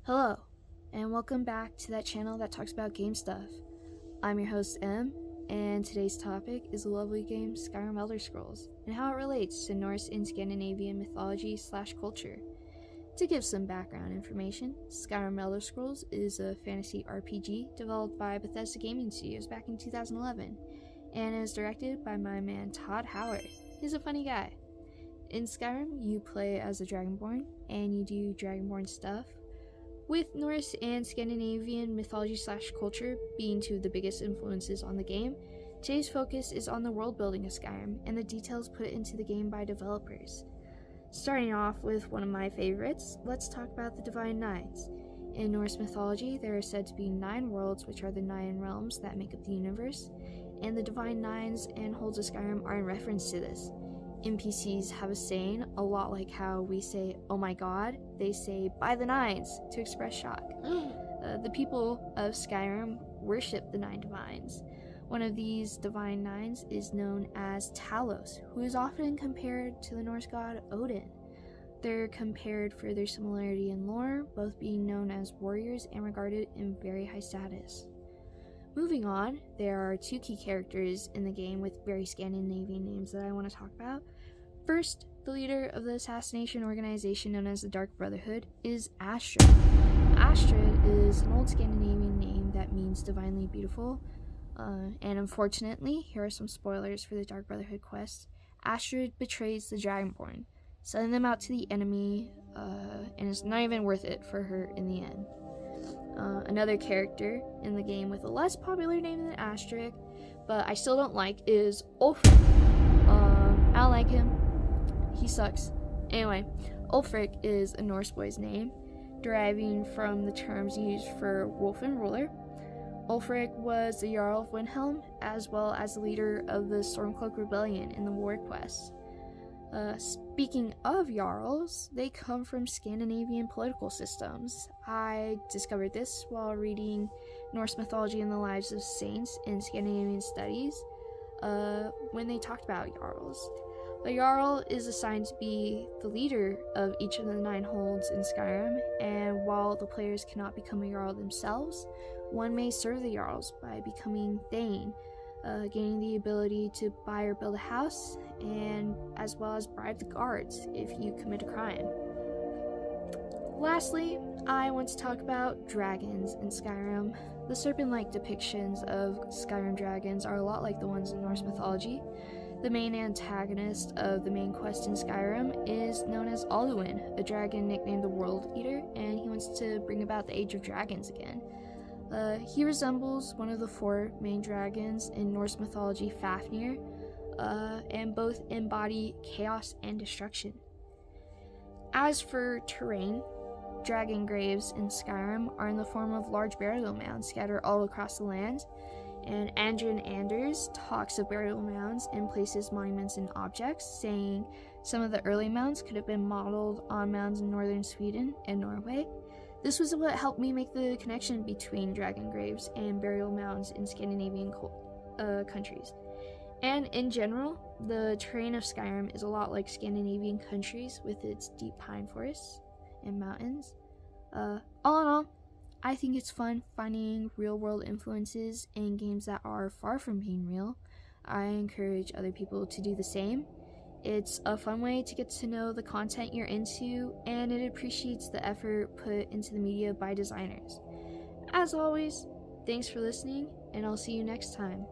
Hello, and welcome back to that channel that talks about game stuff. I'm your host M, and today's topic is the lovely game Skyrim Elder Scrolls, and how it relates to Norse and Scandinavian mythology / culture. To give some background information, Skyrim Elder Scrolls is a fantasy RPG developed by Bethesda Gaming Studios back in 2011, and is directed by my man Todd Howard. He's a funny guy. In Skyrim, you play as a Dragonborn, and you do Dragonborn stuff, with Norse and Scandinavian mythology / culture being two of the biggest influences on the game. Today's focus is on the world building of Skyrim and the details put into the game by developers. Starting off with one of my favorites, let's talk about the Divine Nines. In Norse mythology, there are said to be 9 worlds, which are the 9 realms that make up the universe, and the Divine Nines and Holds of Skyrim are in reference to this. NPCs have a saying, a lot like how we say, "Oh my god," they say, "By the nines," to express shock. The people of Skyrim worship the 9 divines. One of these divine nines is known as Talos, who is often compared to the Norse god Odin. They're compared for their similarity in lore, both being known as warriors and regarded in very high status. Moving on, there are 2 key characters in the game with very Scandinavian names that I want to talk about. First, the leader of the assassination organization known as the Dark Brotherhood is Astrid. Astrid is an old Scandinavian name that means divinely beautiful, and unfortunately, here are some spoilers for the Dark Brotherhood quest. Astrid betrays the Dragonborn, selling them out to the enemy, and it's not even worth it for her in the end. Another character in the game with a less popular name than Astrid, but I still don't like, is Ulfric. I don't like him. He sucks. Anyway, Ulfric is a Norse boy's name, deriving from the terms used for wolf and ruler. Ulfric was the Jarl of Windhelm, as well as the leader of the Stormcloak Rebellion in the War Quest. Speaking of Jarls, they come from Scandinavian political systems. I discovered this while reading Norse mythology and the lives of saints in Scandinavian studies, when they talked about Jarls. The Jarl is assigned to be the leader of each of the 9 holds in Skyrim, and while the players cannot become a Jarl themselves, one may serve the Jarls by becoming Thane, gaining the ability to buy or build a house, and as well as bribe the guards if you commit a crime. Lastly, I want to talk about dragons in Skyrim. The serpent-like depictions of Skyrim dragons are a lot like the ones in Norse mythology. The main antagonist of the main quest in Skyrim is known as Alduin, a dragon nicknamed the World Eater, and he wants to bring about the Age of Dragons again. He resembles one of the 4 main dragons in Norse mythology, Fafnir, and both embody chaos and destruction. As for terrain, dragon graves in Skyrim are in the form of large burial mounds scattered all across the land, and Andrén talks of burial mounds and places monuments and objects, saying some of the early mounds could have been modeled on mounds in northern Sweden and Norway. This was what helped me make the connection between dragon graves and burial mounds in Scandinavian countries. And in general, the terrain of Skyrim is a lot like Scandinavian countries with its deep pine forests and mountains. All in all, I think it's fun finding real-world influences in games that are far from being real. I encourage other people to do the same. It's a fun way to get to know the content you're into, and it appreciates the effort put into the media by designers. As always, thanks for listening, and I'll see you next time.